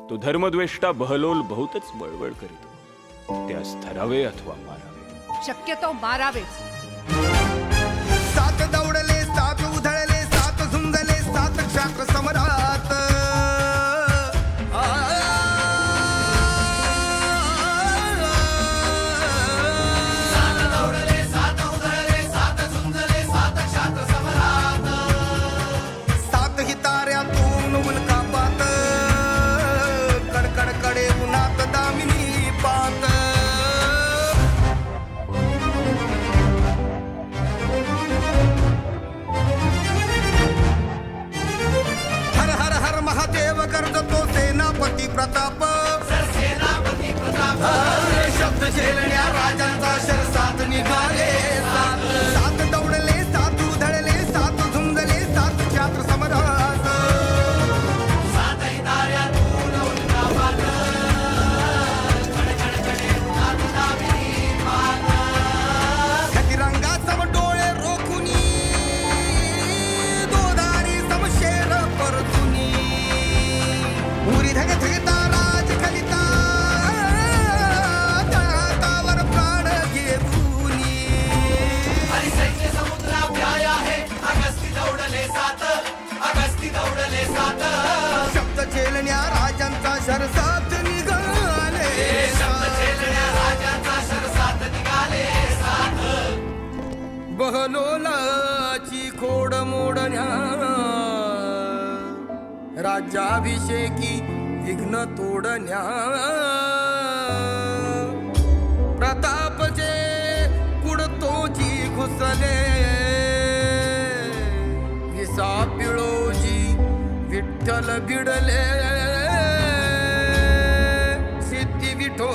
तो धर्मद्वेष्टा बहलोल बहुतच बळबळ करीतो. त्यास धरावे अथवा मारावे. शक्यतो मारावेच. सात दौडले, सात उधळले, सात झुंजले, सात क्षात्र समरात. सात दौडले, सात उधळले, सात झुंजले, सात क्षात्र समरात. सात ही ताऱ्यातून उल्कापात, कडकड कडे उन्हात दामिनी पात. हर हर हर महादेव गर्जतो सेनापती प्रताप. सेनापती प्रताप. शब्द झेलण्या राजांचा शरसात निघाले सात. सात दौडले, सात उधळले, सात झुंजले, सात क्षात्र समरात. सातही ताऱ्यातून उल्कापात, कडकडकडे उन्हात दामिनी पात. खतिरंगा सम डोळे रोखुनी, दोधारी समशेर परतुनी. उरी धग धगता राज कलिता, तावर प्राण घेऊनी. आणि सैन्य समुद्रा व्याय आहे, अगस्ती दौडले सात, अगस्ती दौडले सात. शब्द झेलण्या राजांचा शरसात निघाले. शब्द झेलण्या राजांचा शरसात निघाले सात. बहलोलाची खोड मोडण्या, राज्याभिषेकी विघ्न तोडण्या. प्रतापचे कुडतोची घुसले, विसा पिळोजी विठ्ठल भिडले. सिद्धी विठो